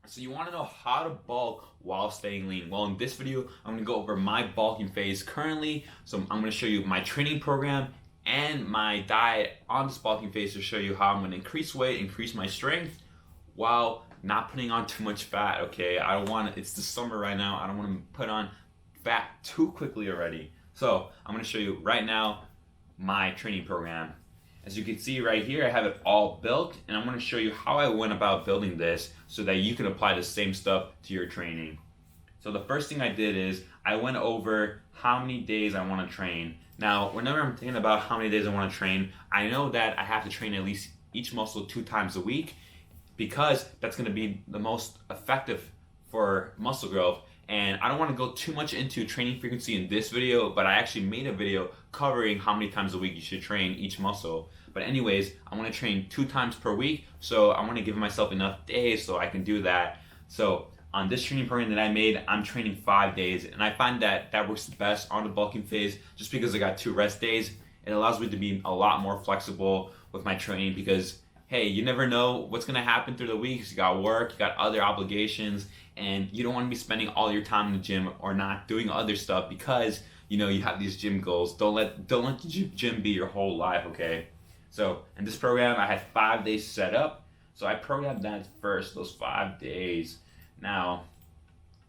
So you want to know how to bulk while staying lean. Well, in this video, I'm going to go over my bulking phase currently. So I'm going to show you my training program and my diet on this bulking phase to show you how I'm going to increase weight, increase my strength while not putting on too much fat, okay? I don't want to, it's the summer right now. I don't want to put on fat too quickly already. So I'm going to show you right now my training program. As you can see right here, I have it all built, and I'm going to show you how I went about building this so that you can apply the same stuff to your training. So the first thing I did is I went over how many days I want to train. Now, whenever I'm thinking about how many days I want to train, I know that I have to train at least each muscle 2 times a week because that's going to be the most effective for muscle growth. And I don't want to go too much into training frequency in this video, but I actually made a video covering how many times a week you should train each muscle. But anyways, I want to train 2 times per week, so I want to give myself enough days so I can do that. So on this training program that I made, I'm training 5 days, and I find that that works the best on the bulking phase just because I got 2 rest days. It allows me to be a lot more flexible with my training because, hey, you never know what's going to happen through the weeks. You got work, you got other obligations, and you don't want to be spending all your time in the gym or not doing other stuff because you know you have these gym goals. Don't let the gym be your whole life, okay? So in this program, I had 5 days set up. So I programmed that first, those 5 days. Now,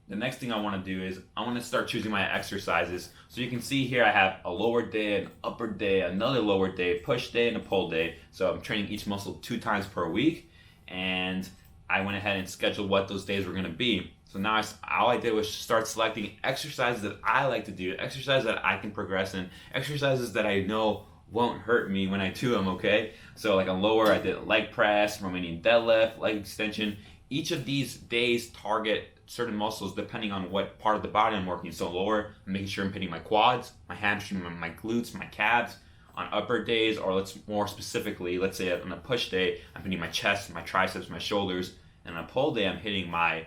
the next thing I want to do is I want to start choosing my exercises. So you can see here I have a lower day, an upper day, another lower day, push day, and a pull day. So I'm training each muscle 2 times per week. And I went ahead and scheduled what those days were going to be. So now all I did was start selecting exercises that I like to do, exercises that I can progress in, exercises that I know won't hurt me when I do them, okay? So like on lower, I did leg press, Romanian deadlift, leg extension. Each of these days target certain muscles depending on what part of the body I'm working. So lower, I'm making sure I'm hitting my quads, my hamstring, my glutes, my calves. On upper days, or let's more specifically, let's say on a push day, I'm hitting my chest, my triceps, my shoulders. And on a pull day, I'm hitting my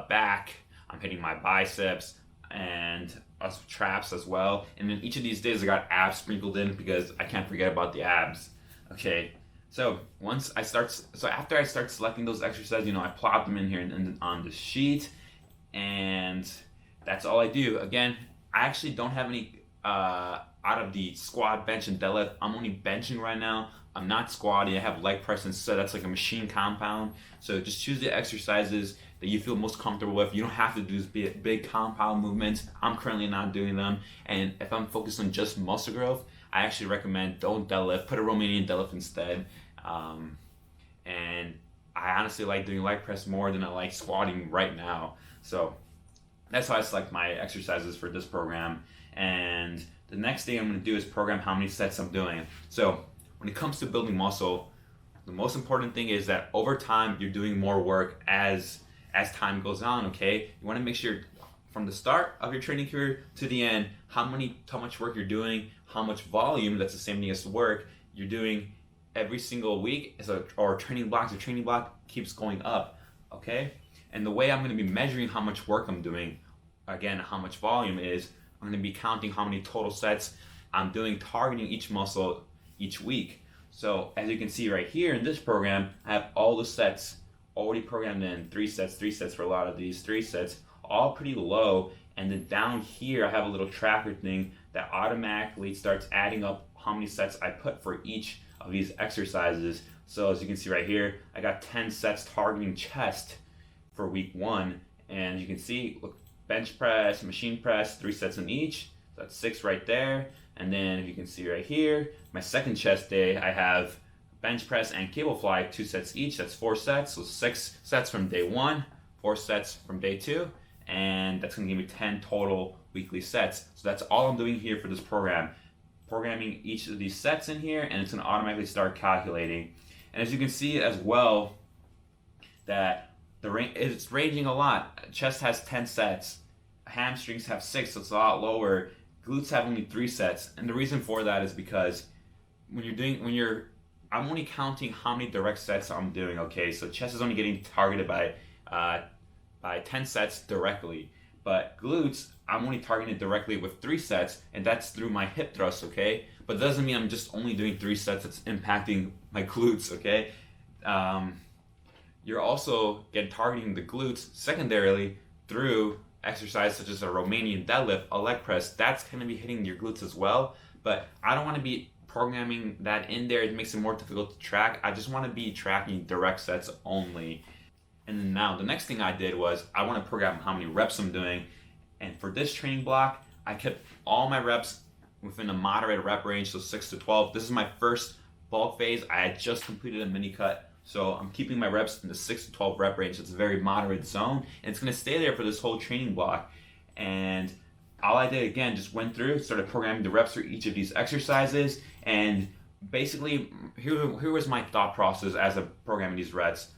back, I'm hitting my biceps, and traps as well. And then each of these days, I got abs sprinkled in because I can't forget about the abs. Okay, so after I start selecting those exercises, you know, I plop them in here and on the sheet, and that's all I do. Again, I actually don't have any out of the squat, bench, and deadlift. I'm only benching right now. I'm not squatting. I have leg press instead. That's like a machine compound. So just choose the exercises that you feel most comfortable with. You don't have to do these big compound movements. I'm currently not doing them. And if I'm focused on just muscle growth, I actually recommend don't deadlift. Put a Romanian deadlift instead. And I honestly like doing leg press more than I like squatting right now. So that's how I select my exercises for this program. And the next thing I'm going to do is program how many sets I'm doing. So when it comes to building muscle, the most important thing is that over time you're doing more work as time goes on, okay? You want to make sure from the start of your training career to the end, how much work you're doing, how much volume, that's the same thing as work, you're doing every single week, or training block keeps going up, okay? And the way I'm going to be measuring how much work I'm doing, again, how much volume is, I'm going to be counting how many total sets I'm doing, targeting each muscle each week. So as you can see right here in this program, I have all the sets already programmed in, 3 sets for a lot of these, 3 sets, all pretty low. And then down here, I have a little tracker thing that automatically starts adding up how many sets I put for each of these exercises. So as you can see right here, I got 10 sets targeting chest for week 1. And you can see, look, bench press, machine press, 3 sets in each. So that's 6 right there. And then if you can see right here, my second chest day, I have bench press and cable fly, 2 sets each. That's 4 sets. So 6 sets from day 1, 4 sets from day 2. And that's going to give me 10 total weekly sets. So that's all I'm doing here for this program. Programming each of these sets in here, and it's going to automatically start calculating. And as you can see as well, that it's ranging a lot. Chest has 10 sets. Hamstrings have 6, so it's a lot lower. Glutes have only 3 sets. And the reason for that is because I'm only counting how many direct sets I'm doing, okay? So chest is only getting targeted by 10 sets directly. But glutes, I'm only targeting directly with 3 sets, and that's through my hip thrust, okay? But it doesn't mean I'm just only doing 3 sets that's impacting my glutes, okay? you're also again targeting the glutes secondarily through exercise such as a Romanian deadlift, a leg press. That's going to be hitting your glutes as well, but I don't want to be programming that in there. It makes it more difficult to track. I just want to be tracking direct sets only. And then now the next thing I did was I want to program how many reps I'm doing. And for this training block, I kept all my reps within a moderate rep range, so 6 to 12. This is my first bulk phase. I had just completed a mini cut, so I'm keeping my reps in the 6 to 12 rep range. It's a very moderate zone, and it's going to stay there for this whole training block. And all I did, again, just went through, started programming the reps for each of these exercises, and basically here was my thought process as I'm programming these reps.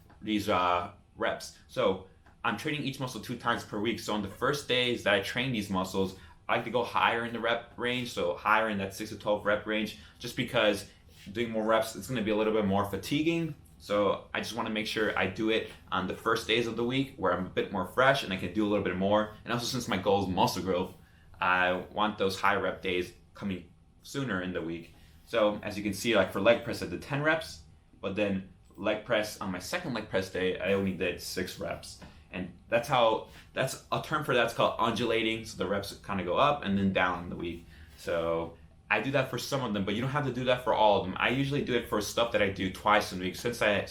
So I'm training each muscle 2 times per week. So on the first days that I train these muscles, I like to go higher in the rep range, so higher in that 6 to 12 rep range, just because doing more reps, it's going to be a little bit more fatiguing. So I just want to make sure I do it on the first days of the week where I'm a bit more fresh and I can do a little bit more. And also, since my goal is muscle growth, I want those high rep days coming sooner in the week. So as you can see, like for leg press, I did 10 reps, but then leg press on my second leg press day, I only did 6 reps. And that's a term for that's called undulating. So the reps kind of go up and then down in the week. So I do that for some of them, but you don't have to do that for all of them. I usually do it for stuff that I do twice a week. Since I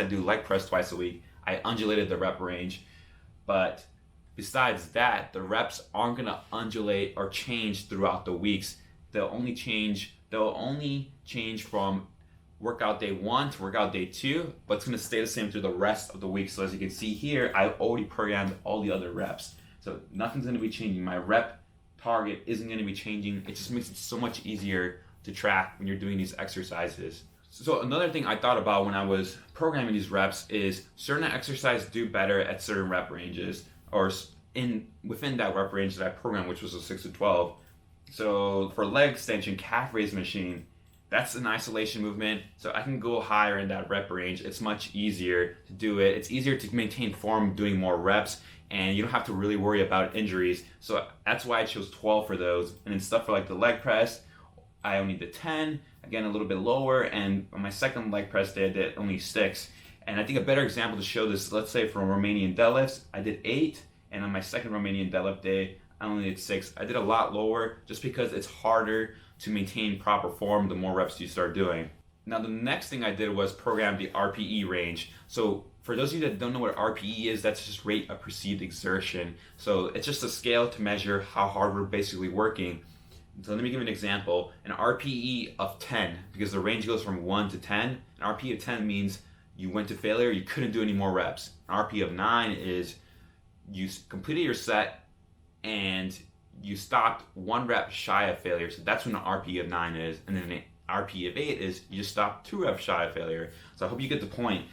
do leg press twice a week, I undulated the rep range. But besides that, the reps aren't gonna undulate or change throughout the weeks. They'll only change from workout day 1 to workout day 2, but it's going to stay the same through the rest of the week. So as you can see here, I already programmed all the other reps. So nothing's going to be changing. My rep target isn't going to be changing. It just makes it so much easier to track when you're doing these exercises. So another thing I thought about when I was programming these reps is certain exercises do better at certain rep ranges, or within that rep range that I programmed, which was a 6 to 12. So for leg extension, calf raise machine, that's an isolation movement, so I can go higher in that rep range. It's much easier to do it. It's easier to maintain form doing more reps, and you don't have to really worry about injuries. So that's why I chose 12 for those. And then stuff for like the leg press, I only did 10, again a little bit lower, and on my second leg press day I did only 6. And I think a better example to show this, let's say for Romanian deadlifts, I did 8, and on my second Romanian deadlift day, I only did 6. I did a lot lower just because it's harder to maintain proper form the more reps you start doing. Now the next thing I did was program the RPE range. So for those of you that don't know what RPE is, that's just rate of perceived exertion. So it's just a scale to measure how hard we're basically working. So let me give you an example. An RPE of 10, because the range goes from 1 to 10. An RPE of 10 means you went to failure, you couldn't do any more reps. An RPE of 9 is you completed your set and you stopped 1 rep shy of failure. So that's when an RPE of 9 is. And then an RPE of 8 is you just stopped 2 reps shy of failure. So I hope you get the point.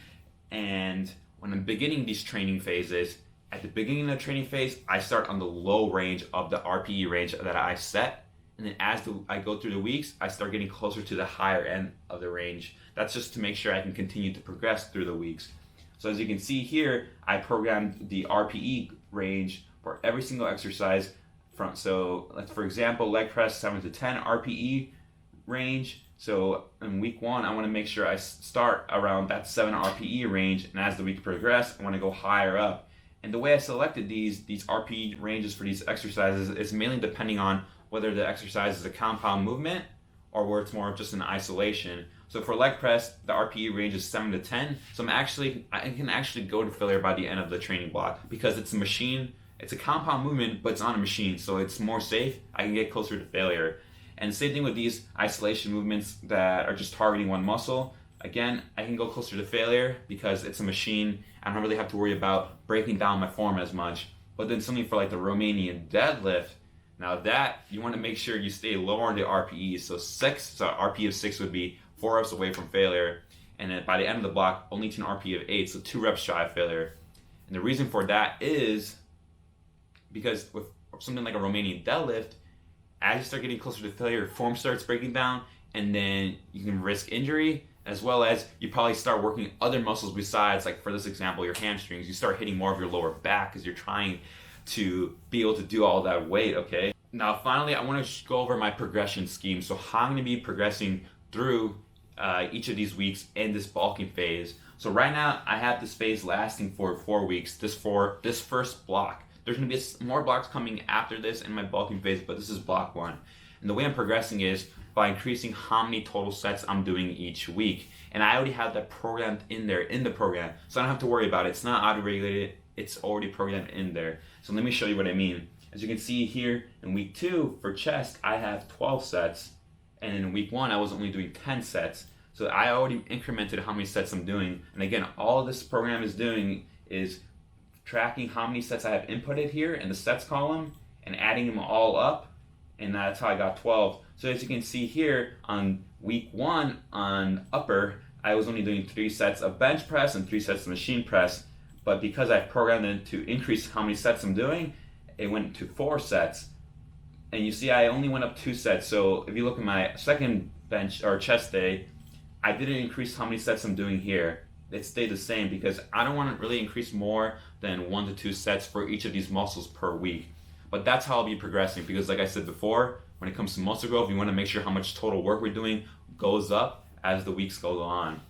And when I'm beginning these training phases, at the beginning of the training phase, I start on the low range of the RPE range that I set. And then as I go through the weeks, I start getting closer to the higher end of the range. That's just to make sure I can continue to progress through the weeks. So as you can see here, I programmed the RPE range for every single exercise. So like for example, leg press 7 to 10 RPE range. So in week 1, I want to make sure I start around that 7 RPE range, and as the week progresses, I want to go higher up. And the way I selected these RPE ranges for these exercises is mainly depending on whether the exercise is a compound movement or where it's more of just an isolation. So for leg press, the RPE range is 7 to 10. So I can actually go to failure by the end of the training block because it's a machine. It's a compound movement, but it's on a machine, so it's more safe. I can get closer to failure. And the same thing with these isolation movements that are just targeting one muscle. Again, I can go closer to failure because it's a machine. I don't really have to worry about breaking down my form as much. But then something for like the Romanian deadlift, now that you want to make sure you stay lower on the RPE. So RPE of 6 would be 4 reps away from failure. And then by the end of the block, only to an RPE of 8, so 2 reps shy of failure. And the reason for that is because with something like a Romanian deadlift, as you start getting closer to failure, your form starts breaking down, and then you can risk injury, as well as you probably start working other muscles besides, like for this example, your hamstrings. You start hitting more of your lower back because you're trying to be able to do all that weight, okay? Now finally, I want to go over my progression scheme. So how I'm going to be progressing through each of these weeks in this bulking phase. So right now I have this phase lasting for 4 weeks. This first block. There's going to be more blocks coming after this in my bulking phase, but this is block 1. And the way I'm progressing is by increasing how many total sets I'm doing each week. And I already have that programmed in there in the program, so I don't have to worry about it. It's not auto-regulated, it's already programmed in there. So let me show you what I mean. As you can see here, in week 2 for chest, I have 12 sets, and in week 1 I was only doing 10 sets. So I already incremented how many sets I'm doing. And again, all this program is doing is tracking how many sets I have inputted here in the sets column and adding them all up, and that's how I got 12. So as you can see here, on week 1 on upper, I was only doing 3 sets of bench press and 3 sets of machine press, but because I programmed it to increase how many sets I'm doing, it went to 4 sets. And you see I only went up 2 sets, so if you look at my second bench or chest day, I didn't increase how many sets I'm doing here. It stayed the same because I don't want to really increase more than 1 to 2 sets for each of these muscles per week. But that's how I'll be progressing, because like I said before, when it comes to muscle growth, we want to make sure how much total work we're doing goes up as the weeks go on.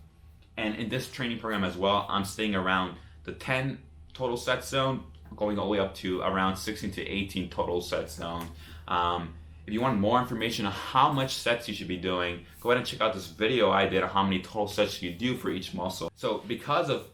And in this training program as well, I'm staying around the 10 total set zone, going all the way up to around 16 to 18 total set zone. If you want more information on how much sets you should be doing, go ahead and check out this video I did on how many total sets you do for each muscle. So because of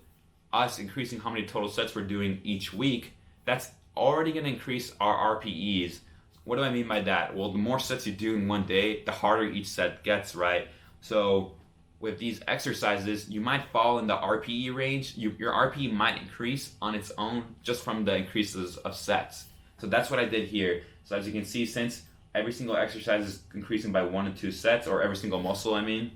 us increasing how many total sets we're doing each week, that's already going to increase our RPEs. What do I mean by that? Well, the more sets you do in one day, the harder each set gets, right? So with these exercises, you might fall in the RPE range. Your RPE might increase on its own just from the increases of sets. So that's what I did here. So as you can see, since every single exercise is increasing by 1 to 2 sets, or every single muscle, I mean,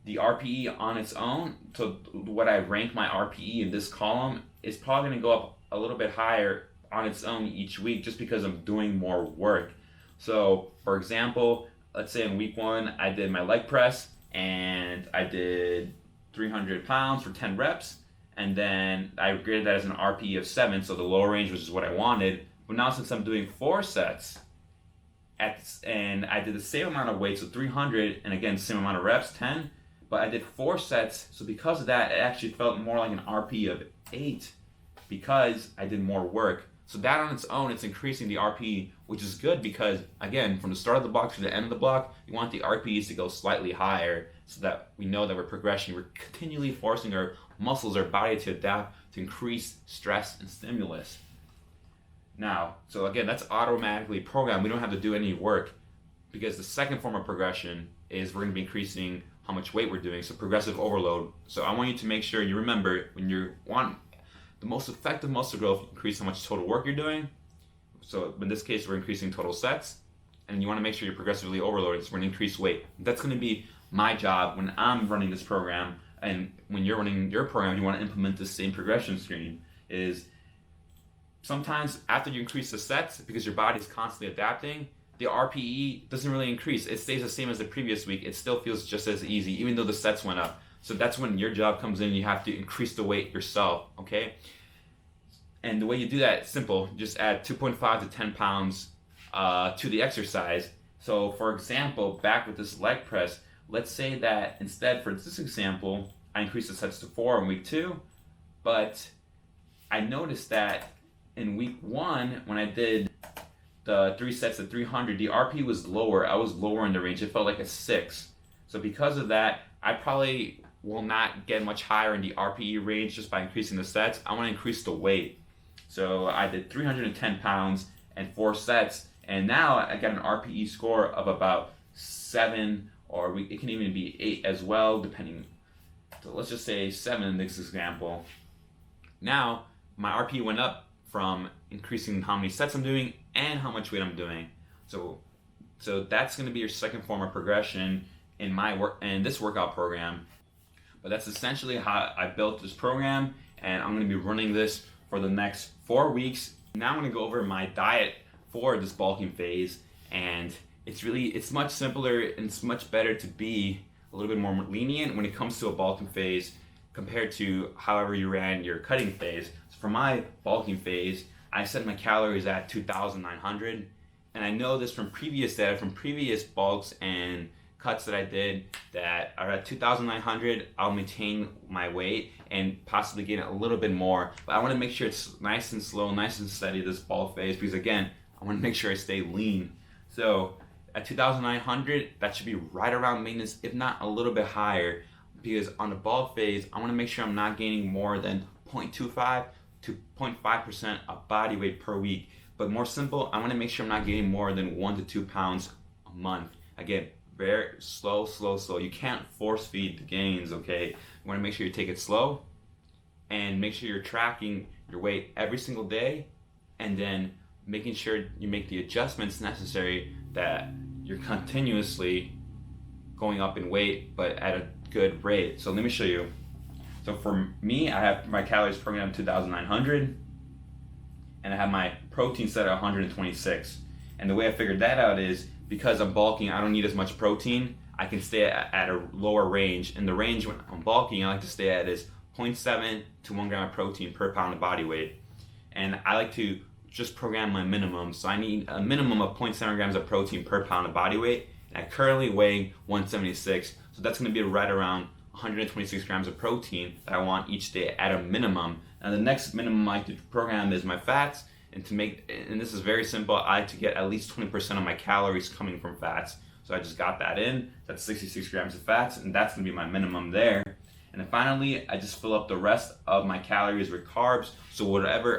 the RPE on its own, so what I rank my RPE in this column, is probably going to go up a little bit higher on its own each week just because I'm doing more work. So for example, let's say in week 1 I did my leg press and I did 300 pounds for 10 reps, and then I graded that as an RPE of 7, so the lower range, which is what I wanted. But now since I'm doing 4 sets, and I did the same amount of weight, so 300, and again, same amount of reps, 10, but I did 4 sets, so because of that, it actually felt more like an RPE of 8, because I did more work. So that on its own, it's increasing the RPE, which is good because, again, from the start of the block to the end of the block, you want the RPEs to go slightly higher so that we know that we're progressing. We're continually forcing our muscles, our body to adapt to increase stress and stimulus. Now, so again, that's automatically programmed. We don't have to do any work, because the second form of progression is we're going to be increasing how much weight we're doing, so progressive overload. So I want you to make sure you remember, when you want the most effective muscle growth, increase how much total work you're doing. So in this case, we're increasing total sets, and you want to make sure you're progressively overloaded, so we're going to increase weight. That's going to be my job when I'm running this program, and when you're running your program, you want to implement the same progression scheme. Is sometimes after you increase the sets, because your body's constantly adapting, the RPE doesn't really increase. It stays the same as the previous week. It still feels just as easy, even though the sets went up. So that's when your job comes in. You have to increase the weight yourself, okay? And the way you do that is simple. Just add 2.5 to 10 pounds to the exercise. So for example, back with this leg press, let's say that instead, for this example, I increased the sets to 4 in week 2, but I noticed that in week 1, when I did the 3 sets at 300, the RP was lower. I was lower in the range. It felt like a 6. So because of that, I probably will not get much higher in the RPE range just by increasing the sets. I want to increase the weight. So I did 310 pounds and 4 sets, and now I got an RPE score of about 7, or it can even be 8 as well, depending. So let's just say 7 in this example. Now my RPE went up from increasing how many sets I'm doing and how much weight I'm doing. So that's going to be your second form of progression in this workout program. But that's essentially how I built this program, and I'm going to be running this for the next 4 weeks. Now I'm going to go over my diet for this bulking phase, and it's much simpler and it's much better to be a little bit more lenient when it comes to a bulking phase compared to however you ran your cutting phase. So for my bulking phase, I set my calories at 2,900, and I know this from previous data, from previous bulks and cuts that I did that are at 2,900, I'll maintain my weight and possibly gain a little bit more. But I want to make sure it's nice and slow, nice and steady, this bulk phase, because again, I want to make sure I stay lean. So at 2,900, that should be right around maintenance, if not a little bit higher, because on the bulk phase, I want to make sure I'm not gaining more than 0.25 to 0.5% of body weight per week. But more simple, I want to make sure I'm not gaining more than 1 to 2 pounds a month. Again, very slow. You can't force feed the gains, okay? You want to make sure you take it slow and make sure you're tracking your weight every single day, and then making sure you make the adjustments necessary that you're continuously going up in weight, but at a good rate. So let me show you. So for me, I have my calories programmed 2,900, and I have my protein set at 126. And the way I figured that out is because I'm bulking, I don't need as much protein. I can stay at a lower range. And the range when I'm bulking, I like to stay at is 0.7 to 1 gram of protein per pound of body weight. And I like to just program my minimum. So I need a minimum of 0.7 grams of protein per pound of body weight. And I currently weigh 176. So that's going to be right around 126 grams of protein that I want each day at a minimum. And the next minimum I like to program is my fats. And this is very simple, I like to get at least 20% of my calories coming from fats. So I just got that in. That's 66 grams of fats, and that's going to be my minimum there. And then finally, I just fill up the rest of my calories with carbs. So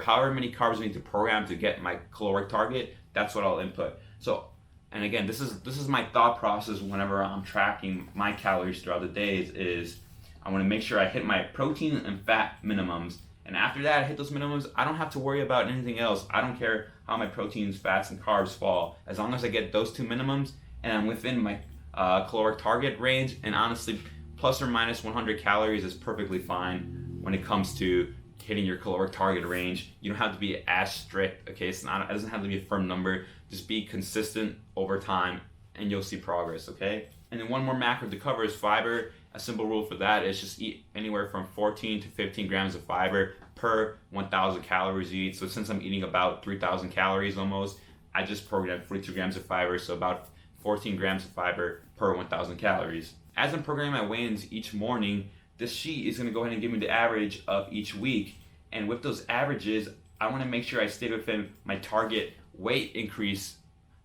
however many carbs I need to program to get my caloric target, that's what I'll input. So, and again, this is my thought process whenever I'm tracking my calories throughout the days is I want to make sure I hit my protein and fat minimums. And after that, I hit those minimums, I don't have to worry about anything else. I don't care how my proteins, fats, and carbs fall. As long as I get those 2 minimums and I'm within my caloric target range, and honestly, plus or minus 100 calories is perfectly fine when it comes to hitting your caloric target range. You don't have to be as strict, okay? It doesn't have to be a firm number. Just be consistent over time and you'll see progress, okay? And then one more macro to cover is fiber. A simple rule for that is just eat anywhere from 14 to 15 grams of fiber per 1,000 calories you eat. So since I'm eating about 3,000 calories almost, I just programmed 42 grams of fiber, so about 14 grams of fiber per 1,000 calories. As I'm programming my weigh-ins each morning, this sheet is going to go ahead and give me the average of each week. And with those averages, I want to make sure I stay within my target weight increase.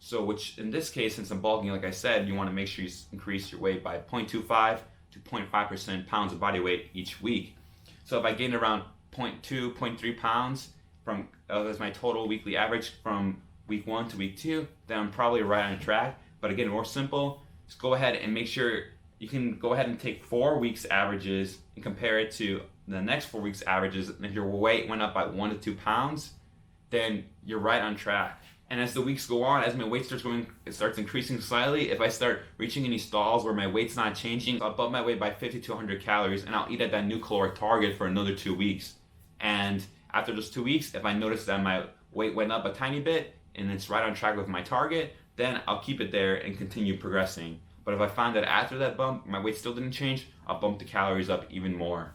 So which in this case, since I'm bulking, like I said, you want to make sure you increase your weight by 0.25 to 0.5% pounds of body weight each week. So if I gain around 0.2, 0.3 pounds from as my total weekly average from week 1 to week 2, then I'm probably right on track. But again, more simple, just go ahead and make sure you can go ahead and take 4 weeks averages and compare it to the next 4 weeks averages. And if your weight went up by 1 to 2 pounds, then you're right on track. And as the weeks go on, as my weight starts increasing slightly, if I start reaching any stalls where my weight's not changing, I'll bump my weight by 50 to 100 calories and I'll eat at that new caloric target for another 2 weeks. And after those 2 weeks, if I notice that my weight went up a tiny bit and it's right on track with my target, then I'll keep it there and continue progressing. But if I find that after that bump, my weight still didn't change, I'll bump the calories up even more.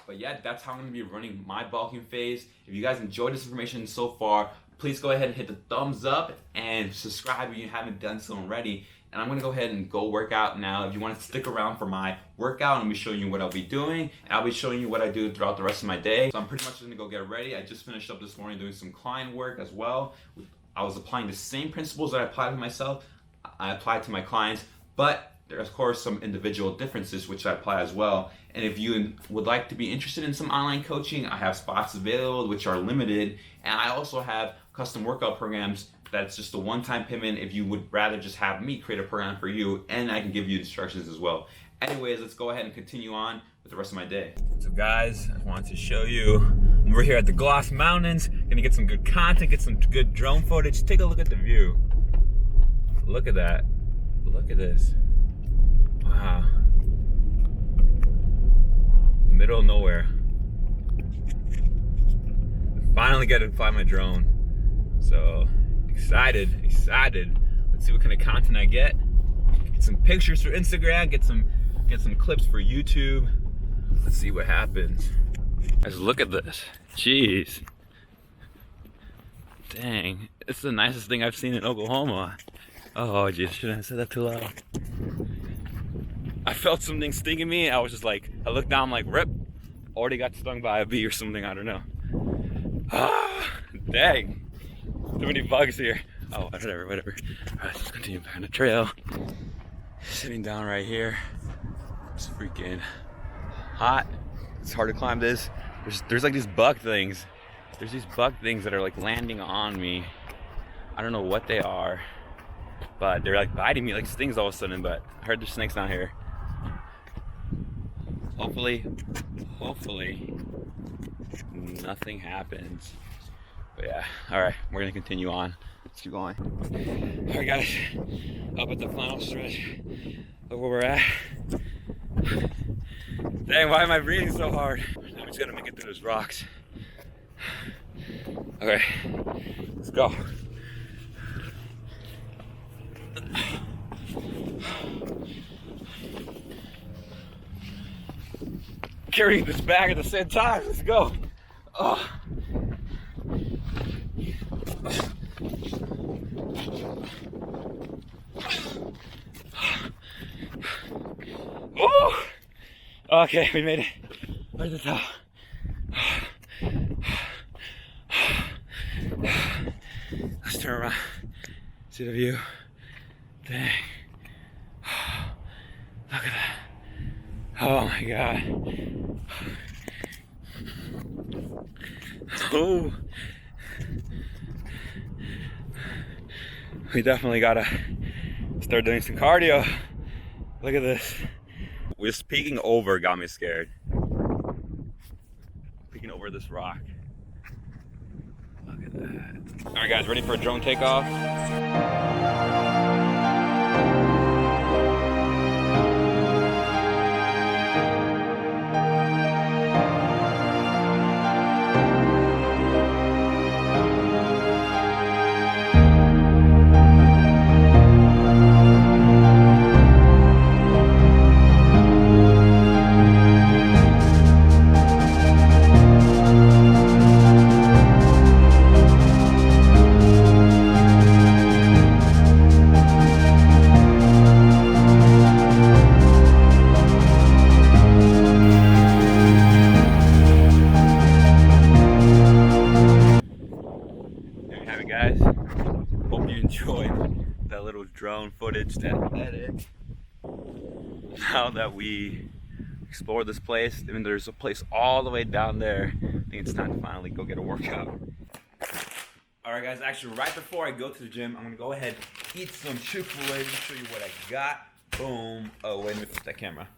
But yeah, that's how I'm going to be running my bulking phase. If you guys enjoyed this information so far, please go ahead and hit the thumbs up and subscribe if you haven't done so already. And I'm going to go ahead and go work out now. If you want to stick around for my workout, I'll be showing you what I'll be doing. And I'll be showing you what I do throughout the rest of my day. So I'm pretty much just going to go get ready. I just finished up this morning doing some client work as well. I was applying the same principles that I applied to myself, I applied to my clients, but there are of course some individual differences which I apply as well. And if you would like to be interested in some online coaching, I have spots available which are limited, and I also have custom workout programs that's just a one-time payment if you would rather just have me create a program for you, and I can give you instructions as well. Anyways, let's go ahead and continue on with the rest of my day. So guys, I wanted to show you, we're here at the Gloss Mountains, gonna get some good content, get some good drone footage. Take a look at the view. Look at that. Look at this. Wow. The middle of nowhere. Finally get to fly my drone. So excited. Let's see what kind of content I get. Get some pictures for Instagram, get some clips for YouTube. Let's see what happens. Guys, look at this. Jeez. Dang. It's the nicest thing I've seen in Oklahoma. Oh, geez, shouldn't I have said that too loud? I felt something stinging me. I was just like, I looked down, I'm like, rip, already got stung by a bee or something, I don't know. Ah, dang, too many bugs here. Oh, whatever. All right, let's continue back on the trail. Sitting down right here. It's freaking hot. It's hard to climb this. There's like these bug things. There's these bug things that are like landing on me. I don't know what they are, but they're like biting me like stings all of a sudden. But I heard there's snakes down here. Hopefully nothing happens. But yeah, all right, we're gonna continue on. Let's keep going. All right, guys, up at the final stretch of where we're at. Dang, why am I breathing so hard? I'm just gonna make it through those rocks. Okay, let's go. Carrying this bag at the same time. Let's go. Oh. Oh. Okay, we made it. Right at the top. Let's turn around. See the view. Dang. Look at that. Oh my God. Oh. We definitely gotta start doing some cardio. Look at this. Just peeking over got me scared. Peeking over this rock. Look at that. All right, guys, ready for a drone takeoff? Guys, hope you enjoyed that little drone footage, that edit. Now that we explored this place, I mean, there's a place all the way down there. I think it's time to finally go get a workout. All right, guys, actually, right before I go to the gym, I'm gonna go ahead and eat some Chick-fil-A. Let me show you what I got. Boom. Oh, wait, let me flip that camera.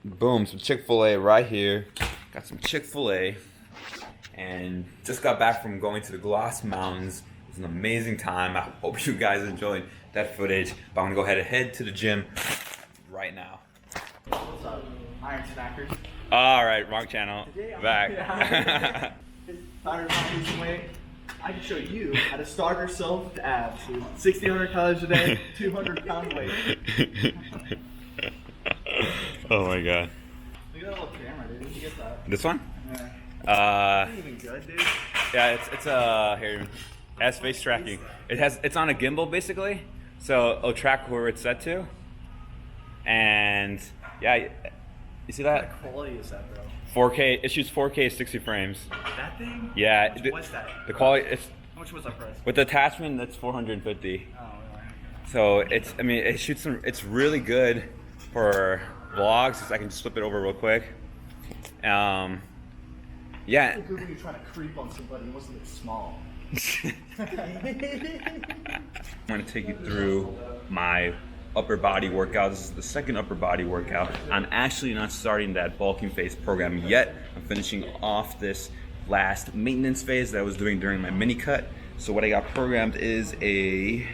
Boom, some Chick-fil-A right here. Got some Chick-fil-A. And just got back from going to the Gloss Mountains. It was an amazing time. I hope you guys enjoyed that footage. But I'm gonna go ahead and head to the gym right now. What's up, Iron Snackers? All right, wrong channel. Back. I can show you how to starve yourself to abs. 1,600 calories a day, 200 pound weight. Oh my God. Look at that little camera, dude. Did you get that? This one? Yeah. It's even good, dude. Yeah, it's here. It has face tracking. It's on a gimbal basically, so it'll track where it's set to. And yeah, you see that? What quality is that, bro? 4K. It shoots 4K 60 frames. That thing? Yeah. What's that? The quality. It's How much was that price? with the attachment. That's 450. Oh, really? So it's. I mean, it shoots some. It's really good for vlogs. I can just flip it over real quick. Yeah. It's good when you're trying to creep on somebody. It wasn't small. I'm going to take you through my upper body workout. This is the second upper body workout. I'm actually not starting that bulking phase program yet. I'm finishing off this last maintenance phase that I was doing during my mini cut. So what I got programmed is a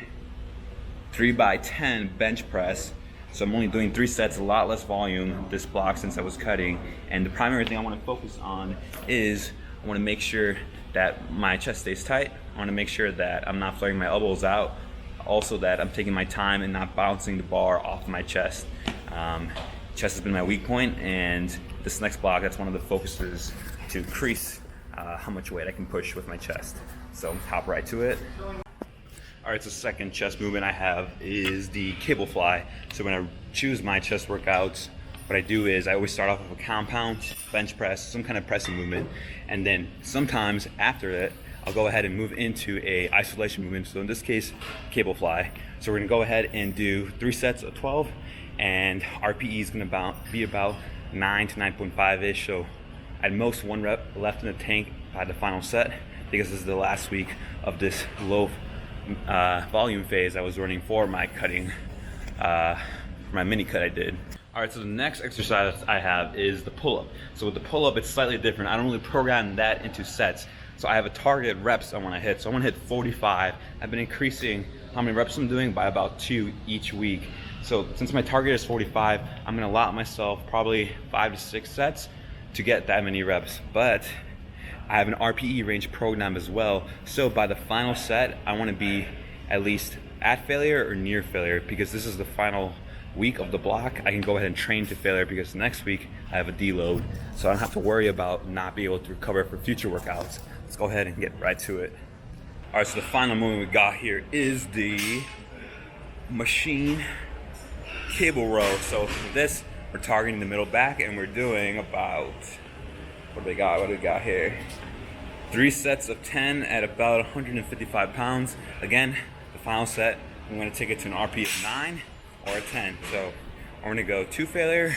3x10 bench press. So I'm only doing 3 sets, a lot less volume this block since I was cutting. And the primary thing I want to focus on is I want to make sure that my chest stays tight. I want to make sure that I'm not flaring my elbows out. Also that I'm taking my time and not bouncing the bar off my chest. Chest has been my weak point, and this next block, that's one of the focuses to increase how much weight I can push with my chest. So hop right to it. All right, so second chest movement I have is the cable fly. So when I choose my chest workouts, what I do is I always start off with a compound, bench press, some kind of pressing movement, and then sometimes after it, I'll go ahead and move into a isolation movement. So in this case, cable fly. So we're gonna go ahead and do 3 sets of 12, and RPE is gonna be about 9 to 9.5-ish. So at most 1 rep left in the tank by the final set, because this is the last week of this low volume phase I was running for my cutting, for my mini cut I did. All right, so the next exercise I have is the pull-up. So with the pull-up, it's slightly different. I don't really program that into sets. So I have a targeted reps I want to hit. So I want to hit 45. I've been increasing how many reps I'm doing by about 2 each week. So since my target is 45, I'm going to allot myself probably 5 to 6 sets to get that many reps. But I have an RPE range program as well. So by the final set, I want to be at least at failure or near failure, because this is the final week of the block. I can go ahead and train to failure because next week I have a deload. So I don't have to worry about not being able to recover for future workouts. Let's go ahead and get right to it. All right, so the final movement we got here is the machine cable row. So for this, we're targeting the middle back, and we're doing about, what do we got here? 3 sets of 10 at about 155 pounds. Again, the final set, I'm gonna take it to an RP of 9 or a 10. So I'm gonna go 2 failure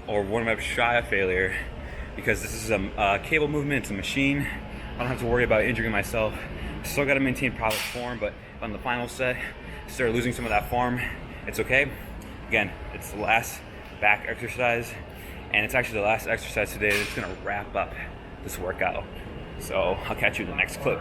or 1 rep shy of failure, because this is a cable movement, it's a machine. I don't have to worry about injuring myself. Still gotta maintain proper form, but on the final set, start losing some of that form, it's okay. Again, it's the last back exercise, and it's actually the last exercise today that's gonna wrap up this workout. So I'll catch you in the next clip.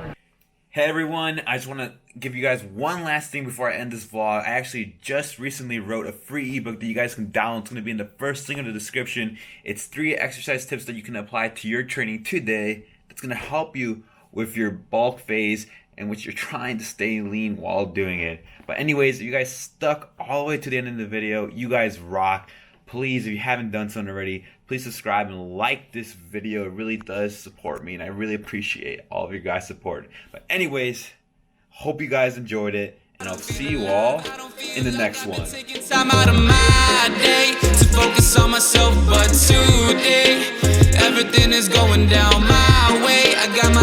Hey everyone, I just want to give you guys one last thing before I end this vlog. I actually just recently wrote a free ebook that you guys can download. It's going to be in the first link in the description. It's 3 exercise tips that you can apply to your training today. That's going to help you with your bulk phase and which you're trying to stay lean while doing it. But anyways, if you guys stuck all the way to the end of the video, you guys rock. Please, if you haven't done so already, please subscribe and like this video. It really does support me, and I really appreciate all of your guys' support. But anyways, hope you guys enjoyed it, and I'll see you all in the next one. Taking time out of my day to focus on myself, but today everything is going down my way. I got my